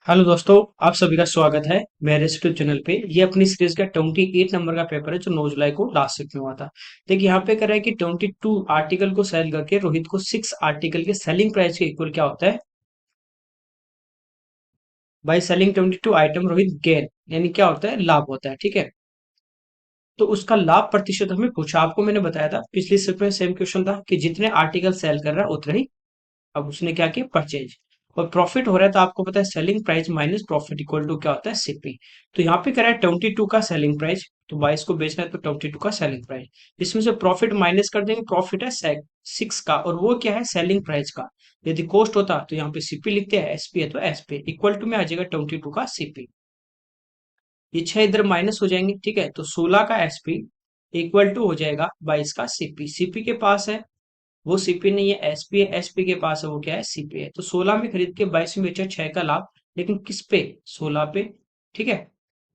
Hello दोस्तों, आप सभी का स्वागत है मेरे यूट्यूब चैनल पे। ये अपनी सीरीज का 28 नंबर का पेपर है जो 9 जुलाई को लास्ट वीक में हुआ था। देखिए यहाँ पे कह रहा है कि 22 आर्टिकल को सेल करके रोहित को 6 आर्टिकल के सेलिंग प्राइस के इक्वल क्या होता है। By selling 22 item Rohit gain, यानी क्या होता है, लाभ होता है। ठीक है, तो उसका लाभ प्रतिशत हमें पूछा। आपको मैंने बताया था पिछली स्लिप में सेम क्वेश्चन था कि जितने आर्टिकल सेल कर रहा है उतने ही। अब उसने क्या किया, परचेज। और प्रॉफिट हो रहा है तो आपको पता है selling price minus profit equal to क्या होता है, सीपी। तो यहाँ पे कह रहा है 22 का सेलिंग प्राइस, तो 22 को बेचना है तो 22 का सेलिंग प्राइस। इसमें से प्रॉफिट माइनस कर देंगे, प्रॉफिट है 6 का और वो क्या है, सेलिंग प्राइस का। यदि कॉस्ट होता तो यहाँ पे सीपी लिखते हैं, एसपी है तो एसपी इक्वल टू में आ जाएगा 22 का सीपी। ये 6 इधर माइनस हो जाएंगे। ठीक है, तो 16 का एसपी इक्वल टू हो जाएगा 22 का सीपी। सीपी के पास है, वो सीपी नहीं है, एसपी है। एसपी के पास है, वो क्या है, सीपी है। तो 16 में खरीद के 22 में बेचा, 6 का लाभ। लेकिन किस पे, 16 पे। ठीक है,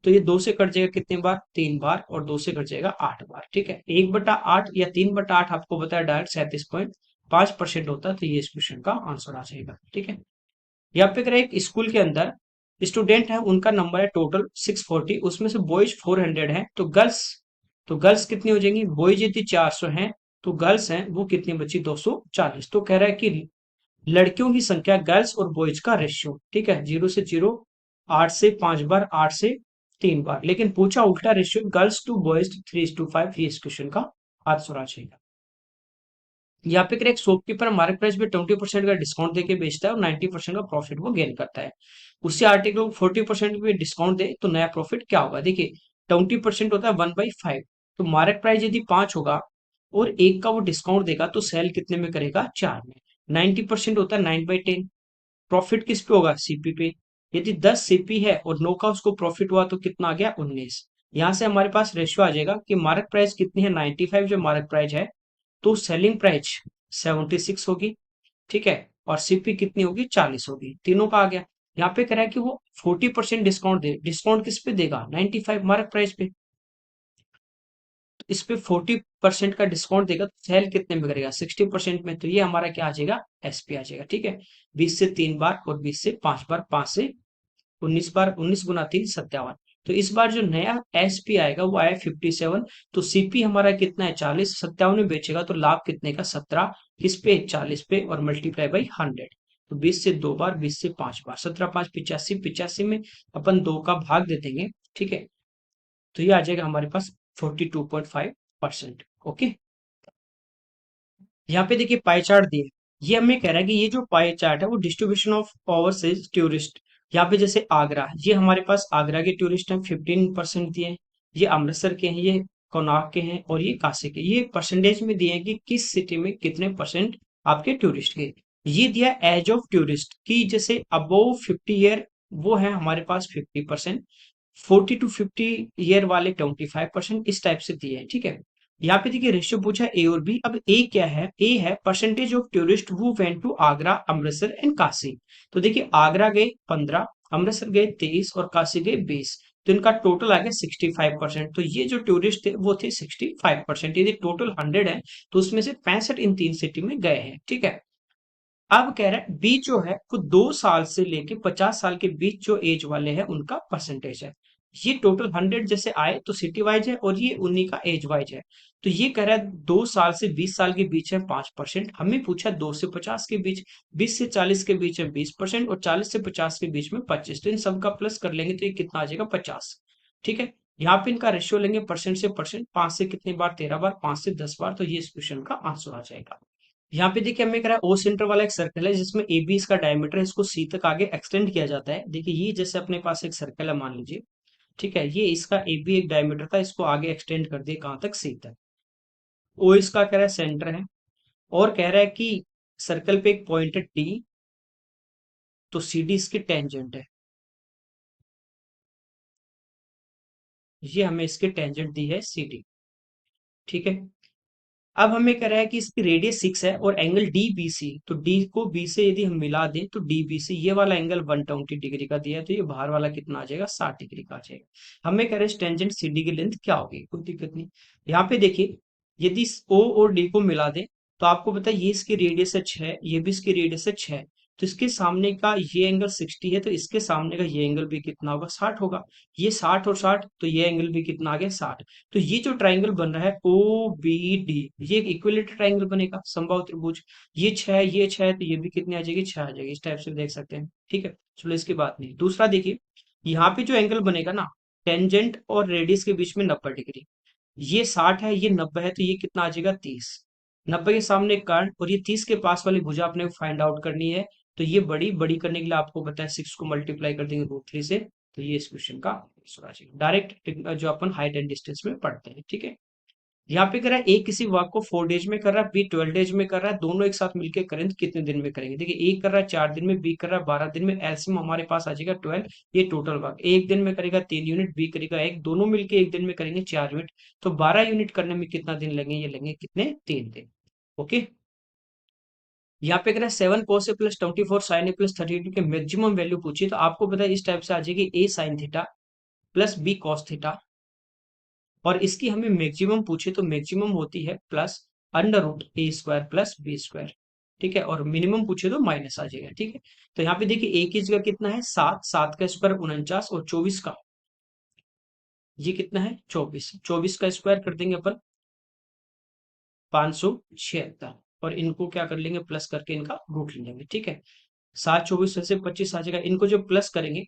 तो ये 2 से कट जाएगा कितने बार, 3 बार, और 2 से कट जाएगा 8 बार। ठीक है, 1/8 या 3/8 आपको बताया डायरेक्ट 37.5% होता है। तो ये इस क्वेश्चन का आंसर आ जाएगा। ठीक है, यहाँ पे करें, एक स्कूल के अंदर स्टूडेंट है, उनका नंबर है टोटल 640, उसमें से बॉयज 400 है, तो गर्ल्स कितनी हो जाएंगी, बॉयज यदि 400 हैं तो गर्ल्स हैं वो कितनी बची, 240। तो कह रहा है कि लड़कियों की संख्या, गर्ल्स और बॉयज का रेशियो। ठीक है, 0 से 0, 8 से 5 बार, 8 से 3 बार। लेकिन पूछा उल्टा रेशियो, गर्ल्स टू बॉयज 3:5। ये इस क्वेश्चन का आंसर आ जाएगा। यहाँ पे एक शॉपकीपर मार्केट प्राइस पे 20% का डिस्काउंट देके बेचता है और 90% का प्रॉफिट वो गेन करता है। उसी आर्टिकल को 40% पे डिस्काउंट दे तो नया प्रॉफिट क्या होगा। देखिए 20% होता है 1/5, तो मार्केट प्राइस यदि 5 होगा और एक का वो डिस्काउंट देगा तो सेल कितने में करेगा, 4 में। 90% होता है 9/10। प्रॉफिट किस पे होगा, सीपी पे। यदि 10 सीपी है और 9 का उसको प्रॉफिट हुआ तो कितना आ गया, 19। यहाँ से हमारे पास रेशियो आ जाएगा कि मार्केट प्राइस कितनी है, 95 जो मार्केट प्राइस है, तो सेलिंग प्राइस 76 होगी। ठीक है, और सीपी कितनी होगी, 40 होगी। तीनों का आ गया। यहाँ पे कह रहा है कि वो 40% डिस्काउंट दे। डिस्काउंट किस पे देगा, 95 मार्क प्राइस पे। तो इस पे 40% का डिस्काउंट देगा तो सेल कितने में करेगा, 60% में। तो ये हमारा क्या आ जाएगा, एसपी आ जाएगा। ठीक है, 20 से 3 बार और 20 से 5 बार, 5 से 19 बार, 19 गुना 3 57। तो इस बार जो नया एसपी आएगा वो आया 57। तो सीपी हमारा कितना है, 40। 57 में बेचेगा तो लाभ कितने का, 17। किस पे, 40 पे, और मल्टीप्लाई बाई 100। तो 20 से 2 बार, 20 से 5 बार, 17 5 85। 85 में अपन 2 का भाग दे देंगे। ठीक है, तो ये आ जाएगा हमारे पास 42.5%। ओके, यहाँ पे देखिए पाई चार्ट दिए। ये हमें कह रहा है कि ये जो पाई चार्ट है वो डिस्ट्रीब्यूशन ऑफ ओवरसीज टूरिस्ट। यहाँ पे जैसे आगरा, ये हमारे पास आगरा के टूरिस्ट हैं, 15% दिए हैं। ये अमृतसर के हैं, ये कोणार्क के हैं, और ये काशी के। ये परसेंटेज में दिए हैं कि किस सिटी में कितने परसेंट आपके टूरिस्ट के। ये दिया एज ऑफ टूरिस्ट की, जैसे अबोव 50 ईयर वो है हमारे पास 50%, 40 to 50 ईयर वाले 25%, इस टाइप से दिए हैं। ठीक है, यहाँ पे देखिए रेशियो पूछा ए और बी। अब ए क्या है, ए है percentage of tourist who went to Agra, Amritsar and Kashi. तो देखिए आगरा गए 15, अमृतसर गए 23 और काशी गए 20। तो इनका टोटल आ गया 65%। तो ये जो टूरिस्ट थे वो थे 65%। यदि टोटल 100 है तो उसमें से 65 इन 3 सिटी में गए हैं। ठीक है, अब कह रहा है बी जो है वो 2 साल से लेके 50 साल के बीच जो एज वाले हैं उनका परसेंटेज है। ये टोटल 100 जैसे आए तो सिटी वाइज है और ये उन्हीं का एज वाइज है। तो ये कह रहा है 2 साल से 20 साल के बीच है 5%। हमें पूछा 2 से 50 के बीच, 20 से 40 के बीच है 20%, और 40 से 50 के बीच में 25। तो इन सब का प्लस कर लेंगे तो ये कितना आ जाएगा, 50। ठीक है, यहाँ पे इनका रेशियो लेंगे परसेंट से परसेंट, 5 से कितनी बार, 13 बार, 5 से 10 बार। तो ये इस क्वेश्चन का आंसर आ जाएगा। यहाँ पे देखिए हमें कह रहा है ओ सेंटर वाला एक सर्कल है जिसमें ए बी इसका डायमीटर है, इसको सी तक आगे एक्सटेंड किया जाता है। देखिए ये जैसे अपने पास एक सर्कल है मान लीजिए। ठीक है, ये इसका ए बी एक डायमीटर था, इसको आगे एक्सटेंड कर दिया कहाँ तक, सी तक। ओ इसका कह रहा है सेंटर है, और कह रहा है कि सर्कल पे एक पॉइंट है डी, तो सी डी इसकी टेंजेंट है। ये हमें इसकी टेंजेंट दी है सी डी। ठीक है, अब हमें कह रहा है कि इसकी रेडियस 6 है और एंगल डी बी सी, तो डी को बी से यदि हम मिला दें तो डी बी सी, ये वाला एंगल 120 डिग्री का दिया है, तो ये बाहर वाला कितना आ जाएगा, 60 डिग्री का आ जाएगा। हमें कह रहे हैं टेंजेंट सी डी की लेंथ क्या होगी, कोई दिक्कत नहीं। यहाँ पे देखिए यदि ओ और डी को मिला दें तो आपको पता है ये इसकी रेडियस है 6, ये भी इसकी रेडियस है 6। तो इसके सामने का ये एंगल 60 है, तो इसके सामने का ये एंगल भी कितना होगा, 60 होगा। ये 60 और 60, तो ये एंगल भी कितना आ गया, 60। तो ये जो ट्राइंगल बन रहा है ओ बी डी, ये एक इक्विलेटरल ट्राइंगल बनेगा, समबाहु त्रिभुज। ये 6, ये 6, तो ये भी कितनी आ जाएगी, 6 आ जाएगी। इस टाइप से देख सकते हैं, ठीक है। चलो इसकी बात नहीं, दूसरा देखिए, यहाँ पे जो एंगल बनेगा ना, टेंजेंट और रेडियस के बीच में 90 डिग्री, ये 60 है, ये 90 है, तो ये कितना आ जाएगा, 30। 90 के सामने एक कर्ण, और ये 30 के पास वाली भुजा अपने फाइंड आउट करनी है। तो ये बड़ी बड़ी करने के लिए आपको पता है 6 को मल्टीप्लाई कर देंगे √3 से, तो ये इस क्वेश्चन का आंसर आ जाएगा डायरेक्ट, जो अपन हाइट एंड डिस्टेंस में पढ़ते हैं, ठीक है। यहाँ पे कह रहा है ए किसी वर्क को 4 डेज में कर रहा है, बी 12 डेज में कर रहा है, दोनों एक साथ मिलकर करें तो कितने दिन में करेंगे। देखिए, ए कर रहा है 4 दिन में, बी कर रहा है 12 दिन में, एलसीएम हमारे पास आ जाएगा 12। ये टोटल वर्क एक दिन में करेगा 3 यूनिट, बी करेगा एक, दोनों मिलके एक दिन में करेंगे 4 यूनिट। तो 12 यूनिट करने में कितना दिन लगेंगे, ये लगेंगे कितने, 3 दिन। ओके। यहाँ पे कह रहा है 7 cos ए प्लस 24 sin ए प्लस 32 के मैक्सिमम वैल्यू पूछी, तो आपको पता है इस टाइप से आ जाएगी a sine theta plus b cos theta, और इसकी हमें मैक्सिमम पूछे तो मैक्सिमम होती है प्लस √a² प्लस b²। ठीक है, और मिनिमम पूछे तो माइनस आ जाएगा, ठीक है। तो यहाँ पे देखिए ए की जगह कितना है 7, 7 का स्क्वायर 49, और 24 का, ये कितना है 24, 24 का स्क्वायर कर देंगे अपन 576, और इनको क्या कर लेंगे, प्लस करके इनका रूट ले लेंगे, ठीक है। 7, 24 से 25 आ जाएगा, इनको जब प्लस करेंगे,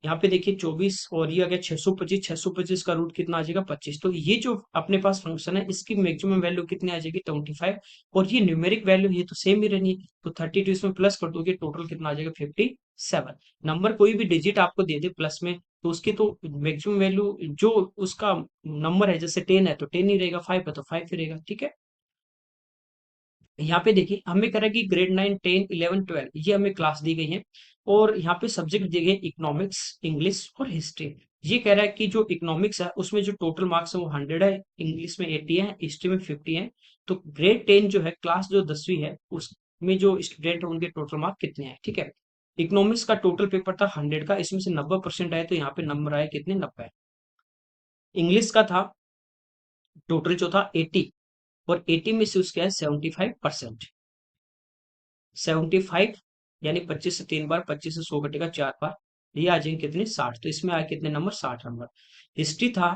यहाँ पे देखिए 24 और ये आ गया 625, 625 का रूट कितना आ जाएगा 25। तो ये जो अपने पास फंक्शन है, इसकी मैक्सिमम वैल्यू कितनी आ जाएगी 25, और ये न्यूमेरिक वैल्यू ये तो सेम ही रहनी है, तो 32 इसमें प्लस कर दोगे, टोटल कितना आ जाएगा 57। नंबर कोई भी डिजिट आपको दे दे प्लस में, तो उसकी तो मैक्सिमम वैल्यू जो उसका नंबर है, जैसे 10 है तो 10 ही रहेगा, 5 है तो 5 ही रहेगा, ठीक है। यहाँ पे देखिए हमें कह रहा है कि ग्रेड 9, 10, 11, 12 ये हमें क्लास दी गई है, और यहाँ पे सब्जेक्ट दिए गए इकोनॉमिक्स, इंग्लिश और हिस्ट्री। ये कह रहा है कि जो इकोनॉमिक्स है उसमें जो टोटल मार्क्स है वो 100 है, इंग्लिश में 80 है, हिस्ट्री में 50 है। तो ग्रेड 10 जो है, क्लास जो 10वीं है, उसमें जो स्टूडेंट है उनके टोटल मार्क कितने हैं, ठीक है। इकोनॉमिक्स का टोटल पेपर था 100 का, इसमें से 90% आए, तो यहाँ पे नंबर आए कितने, 90। इंग्लिश का था टोटल जो था 80, और 80 में से उसके है 75%। 75 यानी 25 से 3 बार, 25 से 100 कटेगा 4 बार, ये आ जाएंगे कितने, 60। तो इसमें आए कितने नंबर, 60 नंबर। हिस्ट्री था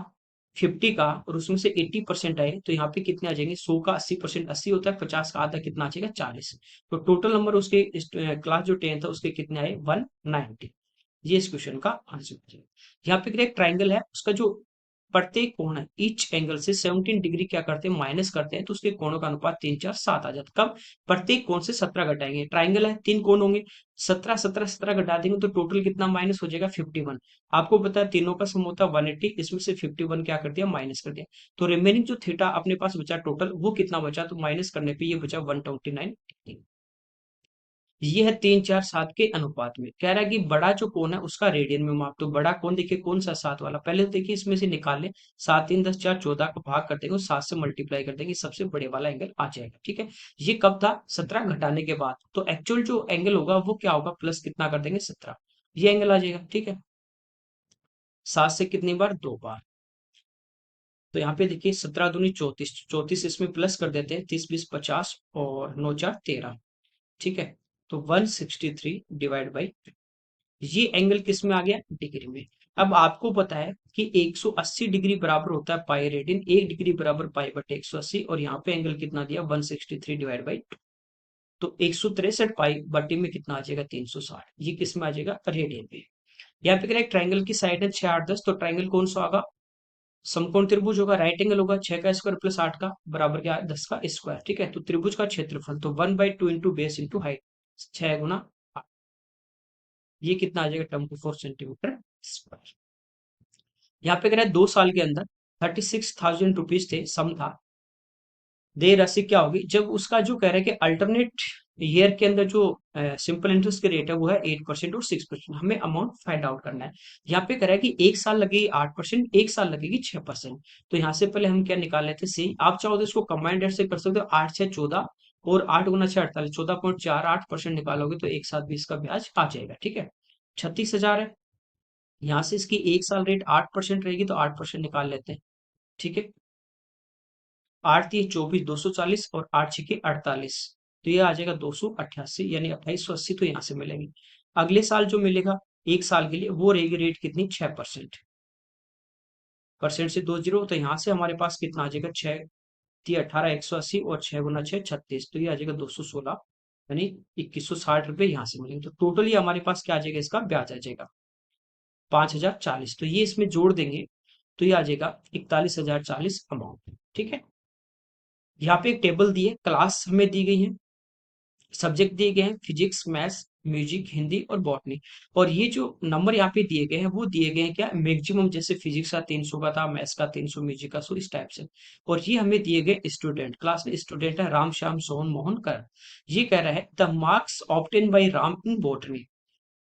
50 का, और उसमें से 80% आए, तो यहाँ पे कितने आ जाएंगे, 100 का 80%, 80 होता है, 50 का आधा कितना आ जाएगा, 40। तो टोटल नंबर उसके क्लास जो 10 था उसके कितने आए, 190। ये इस क्वेश्चन का आंसर हो जाएगा। यहाँ पे एक ट्राइंगल है, उसका जो प्रत्येक कोण है, ईच एंगल से 17 डिग्री क्या करते हैं, माइनस करते हैं, तो उसके कोणों का अनुपात 3, 4, 7 आ जाता है। कब, प्रत्येक कोण से 17 घटाएंगे, ट्राइंगल है 3 कोण होंगे, 17, 17, 17 घटा देंगे तो टोटल कितना माइनस हो जाएगा, 51। आपको पता है तीनों का सम होता है 180, इसमें से 51 क्या कर दिया, माइनस कर दिया। तो रिमेनिंग जो थीटा अपने पास बचा टोटल, वो कितना बचा, तो माइनस करने पे ये बचा 129। ये है 3, 4, 7 के अनुपात में। कह रहा है कि बड़ा जो कोण है उसका रेडियन में माप। तो बड़ा कोण देखिए कौन सा, 7 वाला। पहले तो देखिए इसमें से निकाल ले, 7, 3, 10, 4, 14 को भाग कर देंगे, 7 से मल्टीप्लाई कर देंगे, सबसे बड़े वाला एंगल आ जाएगा, ठीक है। ये कब था, 17 घटाने के बाद। तो एक्चुअल जो एंगल होगा वो क्या होगा, प्लस कितना कर देंगे, 17, ये एंगल आ जाएगा, ठीक है। 7 से कितनी बार, 2 बार। तो यहाँ पे देखिए 17 दूनी 34, 34 इसमें प्लस कर देते हैं, 30, 20, 50, और 9, 4, 13, ठीक है। तो 163 डिवाइड बाई, ये एंगल किस में आ गया, डिग्री में। अब आपको पता है कि 180 डिग्री बराबर होता है पाई रेडियन, 1 डिग्री बराबर पाई बटे 180, और यहाँ पे एंगल कितना दिया, 163 डिवाइड बाई, तो 163 पाई बटे में कितना आ जाएगा, 360। ये किस में आ जाएगा, रेडियन में। यहाँ पे ट्राइंगल की साइड है 6, 8, 10, तो ट्राइंगल कौन सा होगा, समकोण त्रिभुज होगा, राइट एंगल होगा, 6 का स्क्वायर प्लस 8 का बराबर क्या है, 10 का स्क्वायर, ठीक है। तो त्रिभुज का क्षेत्रफल तो 1/2 इंटू बेस इंटू हाइट, 6 गुना 8, ये कितना आ जाएगा, 24 सेंटीमीटर स्क्वायर। यहाँ पे कह रहा है 2 साल के अंदर 36,000 रुपीज थे, सम था, देय राशि क्या होगी, जब उसका जो कह रहा है कि अल्टरनेट ईयर के अंदर जो सिंपल इंटरेस्ट के रेट है वो है 8% और 6%, हमें अमाउंट फाइंड आउट करना है। यहाँ पे कह रहा है कि 1 साल लगेगी 8%, 1 साल लगेगी 6%। तो यहाँ से पहले हम क्या निकाल लेते हैं, सी। आप चाहो तो इसको कंबाइंड रेट से कर सकते हो, 8, 6, 14, और 8 गुना 6, 48, 14.48% निकालोगे तो एक साथ भी इसका ब्याज आ जाएगा, ठीक है। 36,000 है, यहाँ से इसकी 1 साल रेट 8% रहेगी, तो 8% निकाल लेते हैं, ठीक है। 8 3 24, 240, और 8 6 48, तो ये आ जाएगा 288, यानी 2880 तो यहाँ से मिलेंगे। अगले साल जो मिलेगा एक साल के लिए, वो रहेगी रेट कितनी, 6%। परसेंट से 2 जीरो, तो यहाँ से हमारे पास कितना आ जाएगा, 6×18 180, और 6×6 36, तो ये आ जाएगा 216, यानी 2160 रुपये यहाँ से मिलेंगे। तो टोटली हमारे पास क्या आ जाएगा, इसका ब्याज आ जाएगा 5040। तो ये इसमें जोड़ देंगे तो ये आ जाएगा 41,040 अमाउंट। ठीक है, यहाँ पे एक टेबल दी है, क्लास हमें दी गई है, सब्जेक्ट दिए गए हैं फिजिक्स, मैथ्स, म्यूजिक, हिंदी और बॉटनी। और ये जो नंबर यहाँ पे दिए गए हैं वो दिए गए हैं क्या, मैक्सिमम, जैसे फिजिक्स का 300 का था, मैथ्स का 300, म्यूजिक का 100, इस टाइप से। और ये हमें दिए गए स्टूडेंट, क्लास में स्टूडेंट है राम श्याम सोहन मोहन कर। ये कह रहा है the marks obtain by Ram in botany.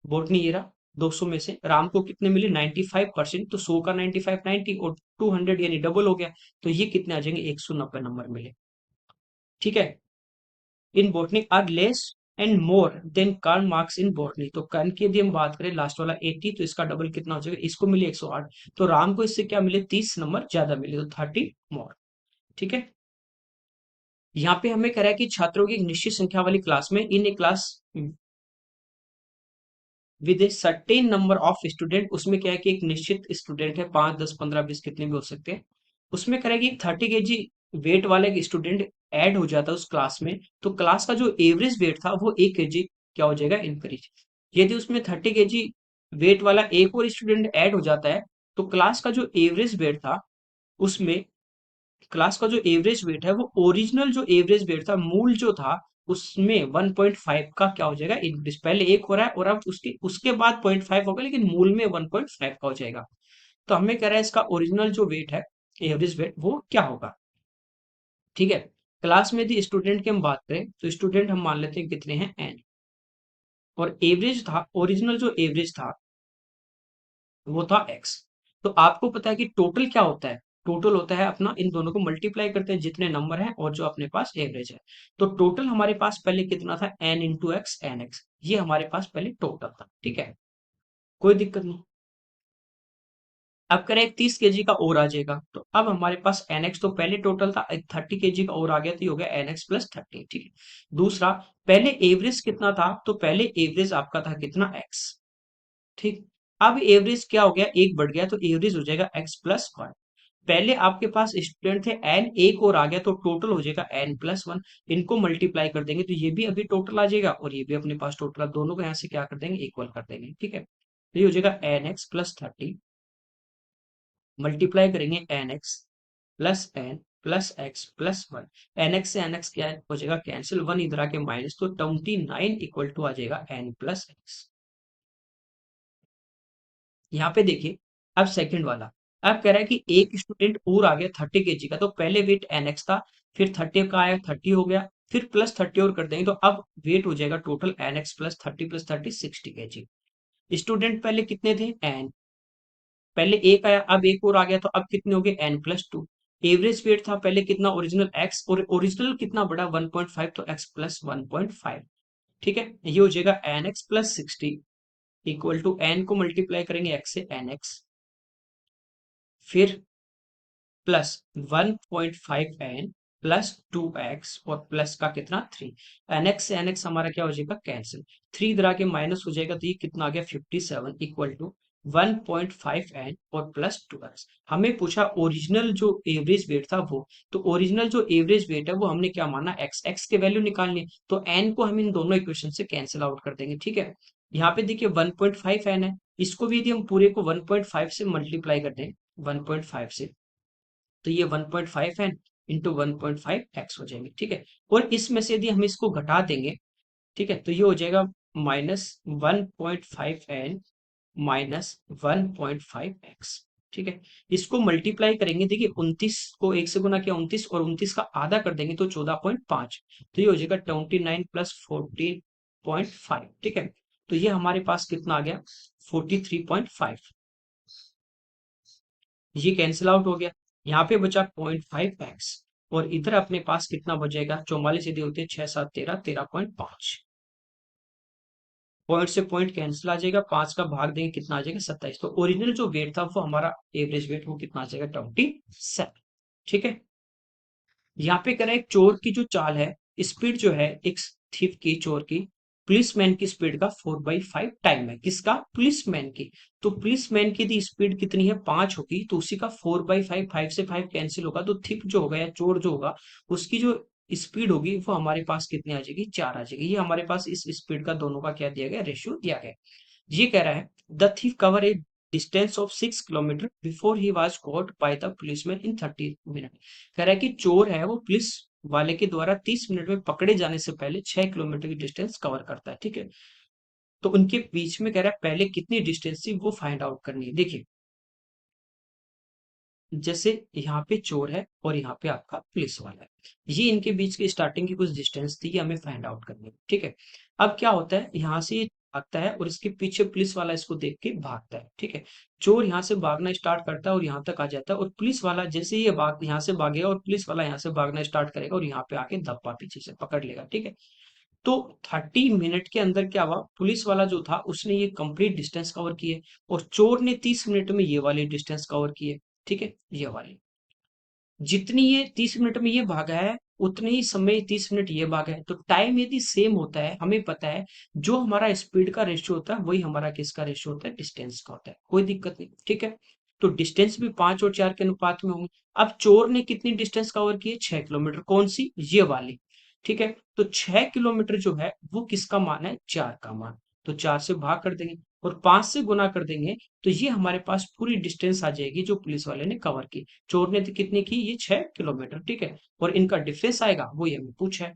Botany ये रहा, 200 में से राम को कितने मिले, 95%। तो 100 का 95 90, और 200 यानी डबल हो गया, तो ये कितने आ जाएंगे, 190 नंबर मिले। ठीक है, in botany are less and more than कर्न मार्क्स इन बॉटनी। तो कर्न की यदि हम बात करें लास्ट वाला 80, तो इसका डबल कितना हो जाएगा, इसको मिले 108, तो राम को इससे क्या मिले, 30 नंबर ज्यादा मिले, तो 30 मोर। ठीक है, यहाँ पे हमें कह रहा है कि छात्रों की एक निश्चित संख्या वाली क्लास में, in a class with a certain number of student, उसमें क्या है कि एक निश्चित स्टूडेंट है, 5 10 15 20 कितने भी हो सकते हैं। उसमें कह रहा है कि 30 kg वेट वाला एक स्टूडेंट ऐड हो जाता है उस क्लास में, तो क्लास का जो एवरेज वेट था वो 1 kg क्या हो जाएगा, इंक्रीज। यदि उसमें 30 kg वेट वाला एक और स्टूडेंट ऐड हो जाता है, तो क्लास का जो एवरेज वेट था उसमें, क्लास का जो एवरेज वेट है वो ओरिजिनल जो एवरेज वेट था, मूल जो था, उसमें 1.5 का क्या हो जाएगा, इंक्रीज। पहले एक हो रहा है और अब उसके उसके बाद 0.5 होगा, लेकिन मूल में 1.5 का हो जाएगा। तो हमें कह रहा है इसका ओरिजिनल जो वेट है, एवरेज वेट, वो क्या होगा। ठीक है, क्लास में यदि स्टूडेंट की हम बात करें, तो स्टूडेंट हम मान लेते हैं कितने हैं, n। और एवरेज था, ओरिजिनल जो एवरेज था वो था x। तो आपको पता है कि टोटल क्या होता है, टोटल होता है अपना, इन दोनों को मल्टीप्लाई करते हैं जितने नंबर हैं और जो अपने पास एवरेज है। तो टोटल हमारे पास पहले कितना था, n into x n x, ये हमारे पास पहले टोटल था। ठीक है, कोई दिक्कत नहीं। अब करें 30 kg का और आ जाएगा, तो अब हमारे पास एन एक्स तो पहले टोटल था, 30 kg का और आ गया, तो ये हो गया एन एक्स प्लस 30। ठीक है, दूसरा, पहले एवरेज कितना था, तो पहले एवरेज आपका था कितना, एक्स। ठीक, अब एवरेज क्या हो गया, एक बढ़ गया, तो एवरेज हो जाएगा एक्स प्लस वन। पहले आपके पास स्टूडेंट थे एन, एक और आ गया, तो टोटल हो जाएगा एन प्लस वन। इनको मल्टीप्लाई कर देंगे तो ये भी अभी टोटल आ जाएगा, और ये भी अपने पास टोटल, दोनों को यहाँ से क्या कर देंगे, इक्वल कर देंगे। ठीक है, तो ये हो जाएगा एन एक्स प्लस 30, मल्टीप्लाई करेंगे n x plus n plus x plus one. N x से एन एक्स क्या हो जाएगा, कैंसिल, वन इधर आके माइनस, तो 29 इक्वल टू आ जाएगा एन प्लस एक्स। यहाँ पे देखिए, अब सेकंड वाला, अब कह रहा है कि एक स्टूडेंट और आ गया 30 kg का, तो पहले वेट एन एक्स था, फिर 30 का आया, 30 हो गया, फिर प्लस 30 और कर देंगे, तो अब वेट हो जाएगा total n x plus 30 60 kg। Student पहले कितने थे, एन, पहले एक आया, अब एक और आ गया, तो अब कितने हो गए, n plus two. Average weight था पहले कितना, ओरिजिनल एक्स, और ओरिजिनल कितना बड़ा, 1.5, तो एक्स प्लस 1.5। ठीक है, ये हो जाएगा n x plus 60 equal to, n को मल्टीप्लाई करेंगे एक्स से, एन एक्स, फिर प्लस 1.5 एन प्लस 2x, और प्लस का कितना, 3। एन एक्स से एन एक्स हमारा क्या हो जाएगा, कैंसिल, 3 इधर आके माइनस हो जाएगा, तो ये कितना आ गया, 57 इक्वल टू 1.5 एन और प्लस 2x। हमें पूछा ओरिजिनल जो एवरेज वेट था वो, तो ओरिजिनल जो एवरेज वेट है वो हमने क्या माना, x, x के वैल्यू निकालनी है, तो n को हम इन दोनों इक्वेशन से कैंसिल आउट कर देंगे। ठीक है, यहाँ पे देखिए 1.5 एन है, इसको भी यदि हम पूरे को 1.5 से मल्टीप्लाई कर दें, 1.5 से, तो ये 1.5 एन इंटू 1.5 एक्स हो जाएंगे। ठीक है, और इसमें से यदि हम इसको घटा देंगे, ठीक है, तो ये हो जाएगा माइनस 1.5 एन माइनस 1.5 एक्स। ठीक है, इसको मल्टीप्लाई करेंगे, देखिए 29 को एक से गुना किया 29, और 29 का आधा कर देंगे तो 14.5, तो ये हो जाएगा 29 प्लस 14.5। ठीक है, तो ये हमारे पास कितना आ गया, 43.5। ये कैंसिल आउट हो गया, यहाँ पे बचा 0.5x, और इधर अपने पास कितना बचेगा, 44 यदि होते हैं 6 7 13, 13.5। पॉइंट से पॉइंट कैंसिल आ जाएगा, 5 का भाग देंगे कितना आ जाएगा, 27। तो ओरिजिनल जो वेट था वो हमारा एवरेज वेट, वो कितना आ जाएगा, 27। ठीक है, यहाँ पे करें एक चोर की जो चाल है, स्पीड जो है एक थीफ की, चोर की, पुलिसमैन की स्पीड का 4/5 टाइम है। किसका? पुलिसमैन की। तो पुलिसमैन की यदि स्पीड कितनी है? 5 होगी, तो उसी का 4/5, 5 से 5 कैंसिल होगा, तो थिप जो होगा या चोर जो होगा उसकी जो स्पीड होगी वो हमारे पास कितनी आ जाएगी? 4 आ जाएगी। ये हमारे पास इस स्पीड का दोनों का क्या दिया गया? रेशियो दिया गया। ये कह रहा है the thief cover a distance of 6 kilometre before he was caught by the policeman in 30 minute. कह रहा है कि चोर है वो पुलिस वाले के द्वारा 30 मिनट में पकड़े जाने से पहले 6 किलोमीटर की डिस्टेंस कवर करता है। ठीक है, तो उनके बीच में कह रहा है पहले कितनी डिस्टेंस थी वो फाइंड आउट करनी है। देखिए, जैसे यहाँ पे चोर है और यहाँ पे आपका पुलिस वाला है, ये इनके बीच की स्टार्टिंग की कुछ डिस्टेंस थी, ये हमें फाइंड आउट करनी है। ठीक है, अब क्या होता है, यहाँ से ये भागता है और इसके पीछे पुलिस वाला इसको देख के भागता है। ठीक है, चोर यहाँ से भागना स्टार्ट करता है और यहाँ तक आ जाता है, और पुलिस वाला जैसे ये भाग यहाँ से भागेगा और पुलिस वाला यहाँ से भागना स्टार्ट करेगा और यहाँ पे आके धप्पा पीछे से पकड़ लेगा। ठीक है, तो 30 मिनट के अंदर क्या हुआ, पुलिस वाला जो था उसने ये कंप्लीट डिस्टेंस कवर की है, और चोर ने 30 मिनट में ये वाली डिस्टेंस कवर की है। ठीक है, ये वाली जितनी ये 30 मिनट में ये भागा है उतने ही समय 30 मिनट ये भागा है, तो टाइम यदि सेम होता है, हमें पता है जो हमारा स्पीड का रेशियो होता है वही हमारा किसका रेशियो होता है? डिस्टेंस का होता है। कोई दिक्कत नहीं। ठीक है, तो डिस्टेंस भी 5 और 4 के अनुपात में होंगे। अब चोर ने कितनी डिस्टेंस कवर की है? 6 किलोमीटर। कौन सी? ये वाली। ठीक है, तो 6 किलोमीटर जो है वो किसका मान है? 4 का मान। तो 4 से भाग कर देंगे और 5 से गुना कर देंगे, तो ये हमारे पास पूरी डिस्टेंस आ जाएगी जो पुलिस वाले ने कवर की। चोर ने तो कितनी की? ये 6 किलोमीटर। ठीक है, और इनका डिफरेंस आएगा वो हमें पूछा है,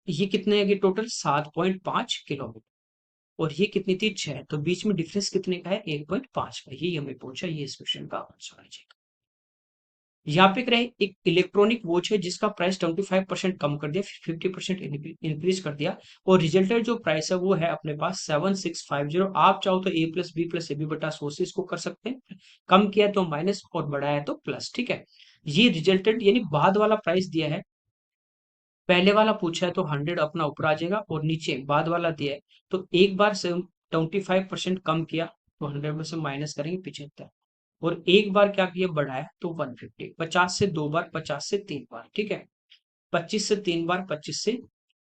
ये कितने है? टोटल 7.5 किलोमीटर, और ये कितनी थी? 6, तो बीच में डिफरेंस कितने का है? 1.5 का। ये हमें पूछा, ये इस क्वेश्चन का आंसर है। यहाँ पे करें, एक इलेक्ट्रॉनिक वॉच है जिसका प्राइस 25% कम कर दिया, 50% इंक्रीज कर दिया, और रिजल्टेड जो प्राइस है वो है अपने पास 7650। आप चाहो तो A+B+AB/100 से इसको कर सकते हैं, कम किया है तो माइनस और बढ़ाया है तो प्लस। ठीक है, ये रिजल्टेड यानी बाद वाला प्राइस दिया है, पहले वाला पूछा है तो 100 अपना ऊपर आ जाएगा, और नीचे बाद वाला दिया है, तो एक बार से 25% कम किया तो 100 में से माइनस करेंगे 75, और एक बार क्या किया? बढ़ाया तो 150। 50 से 2 बार, 50 से 3 बार। ठीक है, 25 से 3 बार, 25 से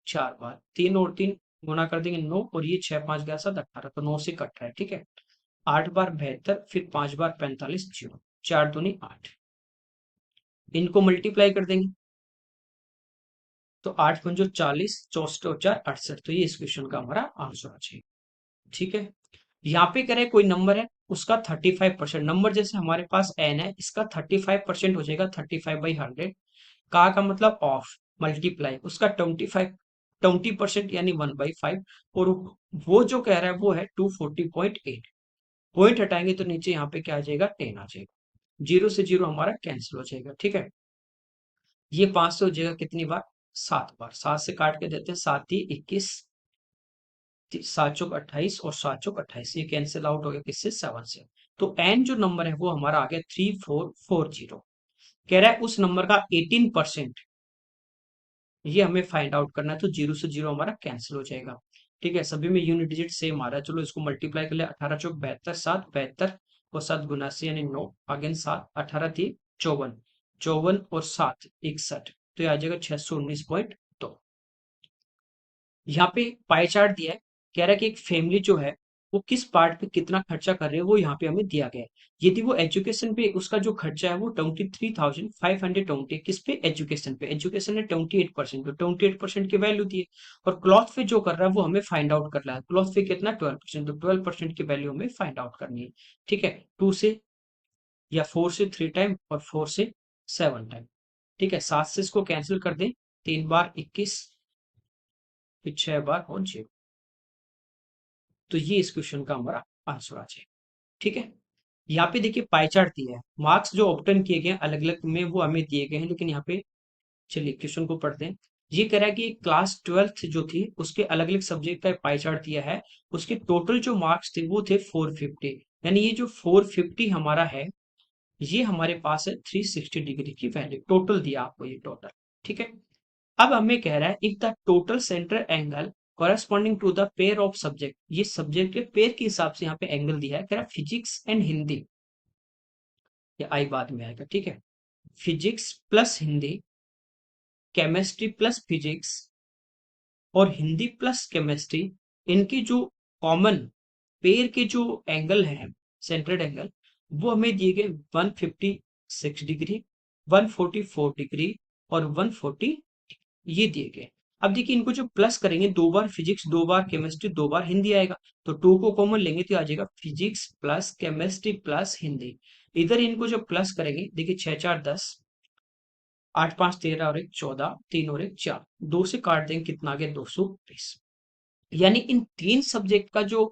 4 बार, 3 और 3 गुना कर देंगे 9, और ये 6 5 गया 7 18, तो 9 से कट रहा है। ठीक है, 8 बार 72, फिर 5 बार 45, 0, 4 दूनी 8, इनको मल्टीप्लाई कर देंगे तो 8 पंजो 40, 64 और 4 68, तो ये इस क्वेश्चन का हमारा आंसर आ जाएगा। ठीक है, यहाँ पे करें कोई नंबर है उसका 35%, नंबर जैसे हमारे पास n है, इसका 35% हो जाएगा 35/100, का मतलब ऑफ, मल्टीप्लाई उसका 20% यानी 1/5, और वो जो कह रहा है वो है 240.8, पॉइंट हटाएंगे तो नीचे यहाँ पे क्या आ जाएगा? 10 आ जाएगा, जीरो से जीरो हमारा कैंसिल हो जाएगा। ठीक है, ये 5 से हो जाएगा कितनी बार? 7 बार। 7 से काट के देते हैं, 7 × 21, 7 × 28 और 7 × 28, ये कैंसिल आउट हो गया किससे? 7 से। तो एन जो नंबर है वो हमारा आ गया 3440। कह रहा है उस नंबर का 18%, ये हमें फाइंड आउट करना है, तो जीरो से जीरो हमारा कैंसिल हो जाएगा। ठीक है, सभी में यूनिट डिजिट सेम आ रहा है, चलो इसको मल्टीप्लाई कर ले, 18 चौक 72, 7 72 और 7 गुना से यानी 9, अगेन 7, 18 थी 54, 54 और 7 61, तो ये आ जाएगा 619.2। यहाँ पे पाई चार्ट दिया है, कह रहा है कि एक फैमिली जो है वो किस पार्ट पे कितना खर्चा कर रहे हैं वो यहाँ पे हमें दिया गया है। यदि वो एजुकेशन पे उसका जो खर्चा है वो 23,520 किस पे? एजुकेशन पे। एजुकेशन है 28%, तो 28% की वैल्यू दी है, और क्लॉथ पे जो कर रहा है वो हमें फाइंड आउट करना है, क्लॉथ पे कितना? 12%, तो 12% की वैल्यू हमें फाइंड आउट करनी है। ठीक है, 2 से या 4 से 3 टाइम और 4 से 7 टाइम। ठीक है, 7 से इसको कैंसिल कर दें, 3 बार 21, फिर 6 बार और 0, तो ये इस क्वेश्चन का हमारा आंसर आ जाएगा। ठीक है, यहाँ पे देखिए पाई चार्ट दिया है, मार्क्स जो ऑब्टेन किए गए अलग अलग में वो हमें दिए गए हैं, लेकिन यहाँ पे चलिए क्वेश्चन को पढ़ते हैं। ये कह रहा है कि क्लास 12th जो थी उसके अलग अलग सब्जेक्ट का पाई चार्ट दिया है, उसके टोटल जो मार्क्स थे वो थे 450, यानी ये जो 450 हमारा है ये हमारे पास है 360 डिग्री की वैल्यू, टोटल दिया आपको ये टोटल। ठीक है, अब हमें कह रहा है if the total centre angle corresponding to the pair of subject, ये सब्जेक्ट के पेयर के हिसाब से यहाँ पे एंगल दिया है, कह रहा है फिजिक्स एंड हिंदी, ये आई बाद में आएगा। ठीक है, physics plus Hindi chemistry plus physics और हिंदी प्लस केमिस्ट्री, इनकी जो कॉमन पेयर के जो एंगल है, सेंट्रेड एंगल, वो हमें दिए गए 156 डिग्री, 144 डिग्री और 140, ये दिए गए। अब देखिए इनको जो प्लस करेंगे, 2 बार फिजिक्स, 2 बार केमिस्ट्री, 2 बार हिंदी आएगा, तो 2 को कॉमन लेंगे तो आ जाएगा physics plus chemistry plus Hindi. इधर इनको जो प्लस करेंगे, देखिए 6 4 10, 8 5 13 और 1 14, 3 और 1 4, 2 से काट देंगे, कितना आ गया 220। यानी इन तीन सब्जेक्ट का जो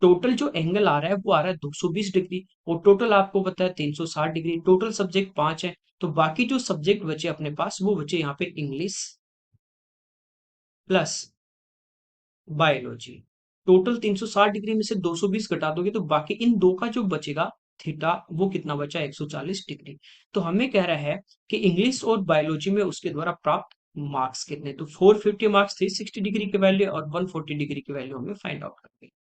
टोटल जो एंगल आ रहा है वो आ रहा है 220 डिग्री, और टोटल आपको पता है 360 डिग्री। टोटल सब्जेक्ट 5 है, तो बाकी जो सब्जेक्ट बचे अपने पास वो बचे यहाँ पे English plus biology. Total 360 degree में से 220 घटा दोगे तो बाकी इन दो का जो बचेगा थीटा, वो कितना बचा 140 डिग्री। तो हमें कह रहा है कि इंग्लिश और बायोलॉजी में उसके द्वारा प्राप्त मार्क्स कितने, तो 450 मार्क्स 360 डिग्री के वैल्यू और 140 डिग्री के वैल्यू हमें फाइंड आउट करनी है।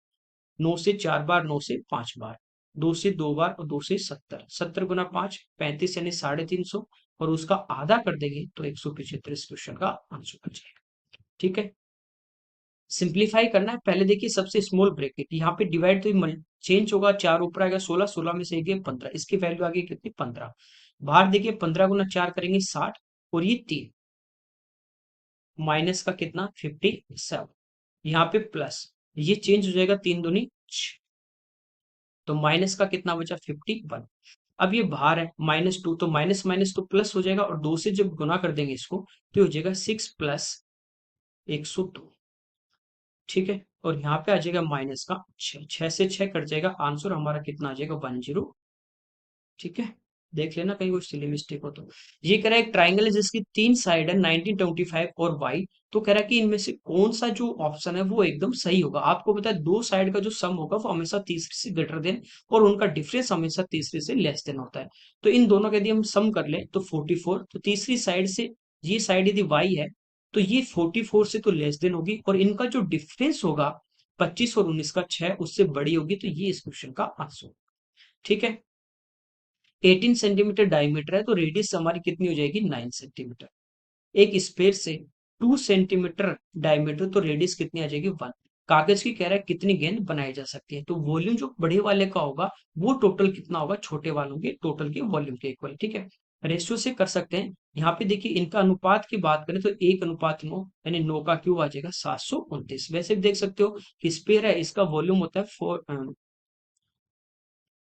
9 से 4 बार, 9 से 5 बार, 2 से 2 बार और 2 से 70, 70 गुना 5 35 यानी 350, और उसका आधा कर देंगे तो 175 इस क्वेश्चन का आंसर बच जाएगा। ठीक है, सिंप्लीफाई करना है। पहले देखिए सबसे स्मॉल ब्रैकेट, यहाँ पे डिवाइड तो चेंज होगा, 4 ऊपर आएगा 16, 16 में से गए 15, इसकी वैल्यू आ गई कितनी 15। बाहर देखिए 15 गुना 4 करेंगे 60, और ये 3 माइनस का कितना 57, यहाँ पे प्लस, ये चेंज हो जाएगा 3 दूनी 6, तो माइनस का कितना बचा 51। अब ये बाहर है -2, तो माइनस माइनस तो प्लस हो जाएगा, और 2 से जब गुना कर देंगे इसको तो हो जाएगा 6 प्लस 102। ठीक है, और यहाँ पे आ जाएगा माइनस का 6, 6 से 6 कट जाएगा, आंसर हमारा कितना आ जाएगा 10। ठीक है, देख लेना कहीं कोई सिली मिस्टेक हो तो। ये कह रहा है एक ट्राइंगल है जिसकी 3 साइड है 1925 और वाई, तो कह रहा है कि इनमें से कौन सा जो ऑप्शन है वो एकदम सही होगा। आपको पता है दो साइड का जो सम होगा वो हमेशा तीसरे से ग्रेटर देन, और उनका डिफरेंस हमेशा तीसरे से लेस देन होता है। तो इन दोनों का यदि हम सम कर ले तो 44, तो तीसरी साइड से ये साइड यदि वाई है तो ये 44 से तो लेस देन होगी, और इनका जो डिफरेंस होगा 25 और 19 का 6 उससे बड़ी होगी, तो ये इस क्वेश्चन का आंसर। ठीक है, 18 सेंटीमीटर डायमीटर है, तो रेडियस हमारी कितनी हो जाएगी 9 सेंटीमीटर। एक स्पेयर से 2 सेंटीमीटर डायमीटर, तो रेडियस कितनी आ जाएगी 1। कागज की कह रहा है कितनी गेंद बनाई जा सकती है, तो वॉल्यूम जो बड़े वाले का होगा वो टोटल कितना होगा छोटे वालों के टोटल के वॉल्यूम के इक्वल। ठीक है, रेशियो से कर सकते हैं। यहाँ पे देखिए इनका अनुपात की बात करें तो 1:9, यानी 9 का क्यूब आ जाएगा 729। वैसे भी देख सकते हो कि स्पेयर है, इसका वॉल्यूम होता है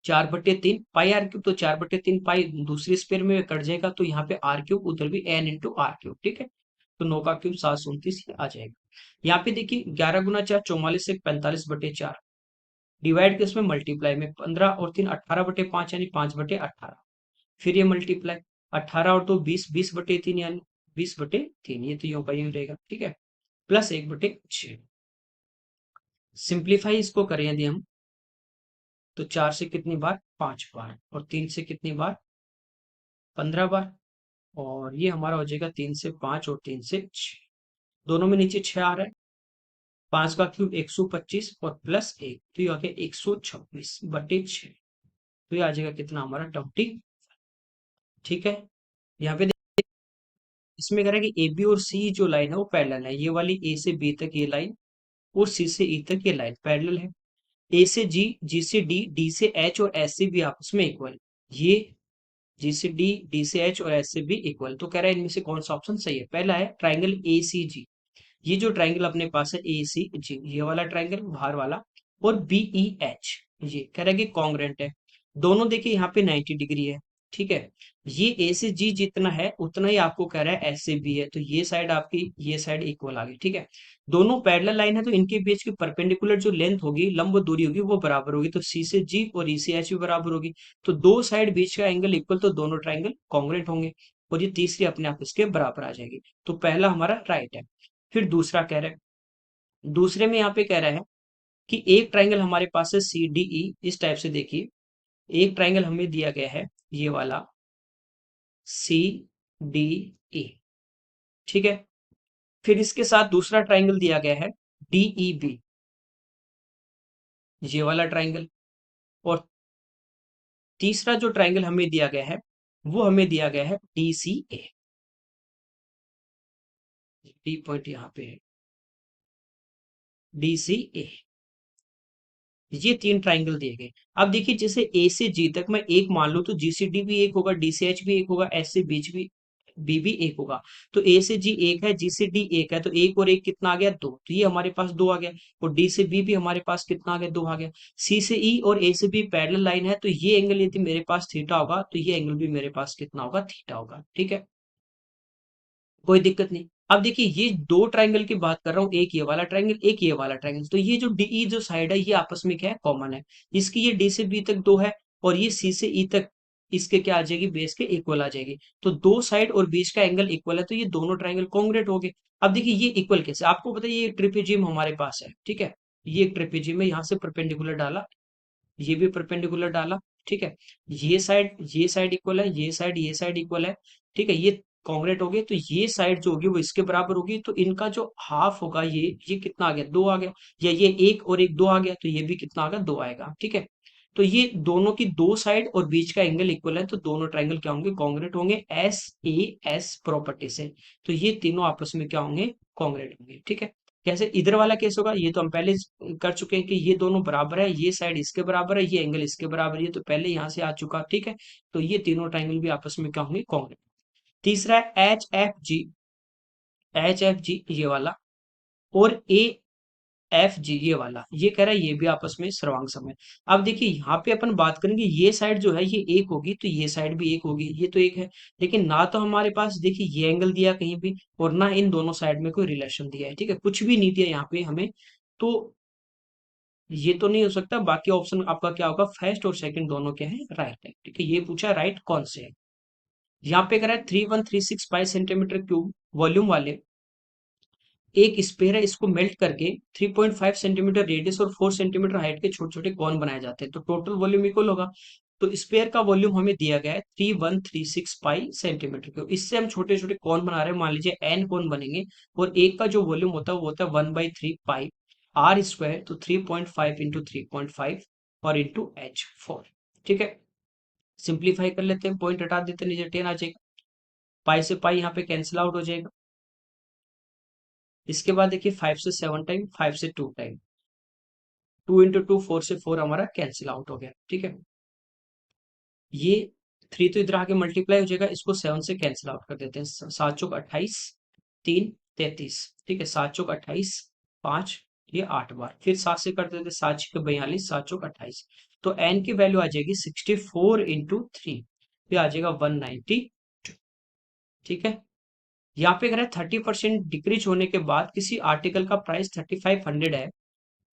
4/3 पाई आर क्यूब, तो 4/3 पाई दूसरे स्पेयर में कट जाएगा, तो यहाँ पे आर क्यूब, उधर भी एन इंटू आर क्यूब। ठीक है, तो 9 का क्यूब 729 आ जाएगा। यहाँ पे देखिए 11 गुना 4 44 से 45/4, डिवाइड के उसमें मल्टीप्लाई में 15 और 3 18/5 यानी 5/18, फिर ये मल्टीप्लाई 18 और 2 20, 20/3 यानी 20/3, ये तो यूं का यूं रहेगा। ठीक है, प्लस 1/6। सिंप्लीफाई इसको करें यदि हम, तो 4 से कितनी बार 5 बार, और 3 से कितनी बार 15 बार, और ये हमारा हो जाएगा 3 से 5 और 3 से 6, दोनों में नीचे 6 आ रहा है। 5 का क्यूब 125 और प्लस 1, तो ये आ गया 126/6, तो ये आ जाएगा कितना हमारा 20। ठीक है, यहाँ पे इसमें कह रहा है कि ए बी और सी जो लाइन है वो पैरेलल है, ये वाली ए से बी तक ये लाइन और सी से ई तक ये लाइन पैरेलल है। ए से जी, जी से डी, डी से एच और एस से बी आपस में इक्वल, ये जी से डी, डी से एच और एस से बी इक्वल। तो कह रहा है इनमें से कौन सा ऑप्शन सही है। पहला है ट्राइंगल ए सी जी, ये जो ट्राइंगल अपने पास है ए सी जी, ये वाला ट्राइंगल बाहर वाला, और बी ई एच, ये कह रहा है कि कॉन्ग्रेंट है। दोनों देखिए यहाँ पे 90 डिग्री है। ठीक है, ये ए से जी जितना है उतना ही आपको कह रहा है एस से बी है, तो ये साइड आपकी ये साइड इक्वल आ गई। ठीक है, दोनों पैरेलल लाइन है, तो इनके बीच की परपेंडिकुलर जो लेंथ होगी, लंब दूरी होगी, वो बराबर होगी, तो सी से जी और ई से एच भी बराबर होगी। तो दो साइड बीच का एंगल इक्वल, तो दोनों ट्राइंगल कॉन्ग्रेंट होंगे, और ये तीसरी अपने आप इसके बराबर आ जाएगी। तो पहला हमारा राइट है। फिर दूसरा कह रहा है, दूसरे में यहाँ पे कह रहा है कि एक ट्राइंगल हमारे पास है सी डी ई, इस टाइप से देखिए, एक ट्राइंगल हमें दिया गया है ये वाला सी डी ई। ठीक है, फिर इसके साथ दूसरा ट्राइंगल दिया गया है डी ई बी, ये वाला ट्राइंगल, और तीसरा जो ट्राइंगल हमें दिया गया है वो हमें दिया गया है डी सी ए। डी पॉइंट यहाँ पे है, डी सी ए, ये तीन ट्राइंगल दिए गए। अब देखिए जैसे ए से जी तक मैं एक मान लूं तो जी सी डी भी एक होगा, डी सी एच भी एक होगा, एस से बीच भी बी भी एक होगा। तो ए से जी एक है, जी से डी एक है, तो एक और एक कितना आ गया, दो, तो ये हमारे पास दो आ गया। और डी से बी भी हमारे पास कितना आ गया, दो आ गया। सी से ई और ए से बी पैरेलल लाइन है, तो ये एंगल यदि मेरे पास थीटा होगा तो ये एंगल भी मेरे पास कितना होगा, थीटा होगा। ठीक है, कोई दिक्कत नहीं। अब देखिए ये दो ट्रायंगल की बात कर रहा हूँ, एक ये वाला ट्रायंगल, एक ये वाला ट्रायंगल, तो ये जो डी जो साइड है ये आपस में क्या है, कॉमन है। इसकी ये डी से बी तक दो है, और ये सी से ई तक इसके क्या आ जाएगी, बेस के इक्वल आ जाएगी। तो दो साइड और बीच का एंगल इक्वल है, तो ये दोनों ट्रायंगल कॉन्ग्रुएंट हो गए। अब देखिए ये इक्वल कैसे, आपको पता है ये ट्रिपेजियम हमारे पास है, ठीक है। ये एक ट्रिपेजियम है, यहाँ से परपेंडिकुलर डाला, ये भी परपेंडिकुलर डाला, ठीक है। ये साइड इक्वल है, ये साइड इक्वल है, ठीक है। ये कॉन्ग्रुएंट हो गए, तो ये साइड जो होगी वो इसके बराबर होगी, तो इनका जो हाफ होगा ये कितना आ गया, दो आ गया। या ये एक और एक दो आ गया, तो ये भी कितना आ गया, दो आएगा, ठीक है। तो ये दोनों की दो साइड और बीच का एंगल इक्वल है, तो दोनों ट्रायंगल क्या होंगे, कॉन्ग्रुएंट होंगे एस ए एस प्रॉपर्टी से। तो ये तीनों आपस में क्या होंगे, कॉन्ग्रुएंट होंगे, ठीक है। कैसे इधर वाला केस होगा, ये तो हम पहले कर चुके हैं कि ये दोनों बराबर है, ये साइड इसके बराबर है, ये एंगल इसके बराबर है, ये तो पहले यहां से आ चुका, ठीक है। तो ये तीनों ट्रायंगल भी आपस में क्या होंगे, कॉन्ग्रुएंट। तीसरा है H F G, H F G ये वाला, और ए एफ जी ये वाला, ये कह रहा है ये भी आपस में सर्वांग सम है। अब देखिए यहाँ पे अपन बात करेंगे, ये साइड जो है ये एक होगी, तो ये साइड भी एक होगी, ये तो एक है। लेकिन ना तो हमारे पास देखिए ये एंगल दिया कहीं भी, और ना इन दोनों साइड में कोई रिलेशन दिया है, ठीक है, कुछ भी नहीं दिया यहाँ पे हमें। तो ये तो नहीं हो सकता, बाकी ऑप्शन आपका क्या होगा, फर्स्ट और सेकंड दोनों क्या है, राइट है, ठीक है। ये पूछा राइट कौन से है। यहाँ पे कह रहा है 3136 पाई सेंटीमीटर क्यूब वॉल्यूम वाले एक स्पेयर है, इसको मेल्ट करके 3.5 सेंटीमीटर रेडियस और 4 सेंटीमीटर हाइट के छोटे छोटे कॉन बनाए जाते हैं, तो टोटल वॉल्यूम इक्वल होगा। तो स्पेयर का वॉल्यूम हमें दिया गया है 3136 पाई सेंटीमीटर क्यूब, इससे हम छोटे छोटे कॉन बना रहे हैं, मान लीजिए एन कॉन बनेंगे। और एक का जो वॉल्यूम होता है वो होता है 1/3 पाई आर स्क्वायर, तो 3.5 इंटू 3.5 और इंटू H4, ठीक है। सिंप्लीफाई कर लेते हैं, पॉइंट हटा देते हैं, नीचे 10 आ जाएगा, पाई से पाई यहाँ पे कैंसिल आउट हो जाएगा। इसके बाद देखिए 5 से 7 टाइम, 5 से 2 टाइम, 2 इंटू 2 4 से 4 हमारा कैंसिल आउट हो गया, ठीक है। ये 3 तो इधर आके मल्टीप्लाई हो जाएगा, इसको 7 से कैंसिल आउट कर देते हैं, 7 चौक 28, 3 33, ठीक है, 7 चौक 28, 5, ये 8 बार, फिर 7 से कर देते हैं, 7 6 42, 7 चौक 28। तो एन की वैल्यू आ जाएगी 64 इंटू 3, फिर आ जाएगा 192, ठीक है। यहाँ पे अगर 30% डिक्रीज होने के बाद किसी आर्टिकल का प्राइस 3500 है,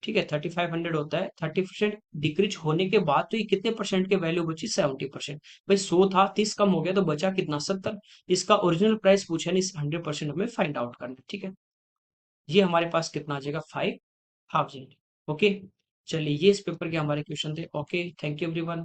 ठीक है, 3500 होता है, 30% डिक्रीज होने के बाद, तो ये कितने परसेंट के वैल्यू बची, 70%। भाई 100 था, 30 कम हो गया, तो बचा कितना, 70। इसका ओरिजिनल प्राइस पूछा नहीं, 100% हमें फाइंड आउट करना है, ठीक है। ये हमारे पास कितना आ जाएगा, 5000। ओके, चलिए ये इस पेपर के हमारे क्वेश्चन थे। Okay, thank you everyone.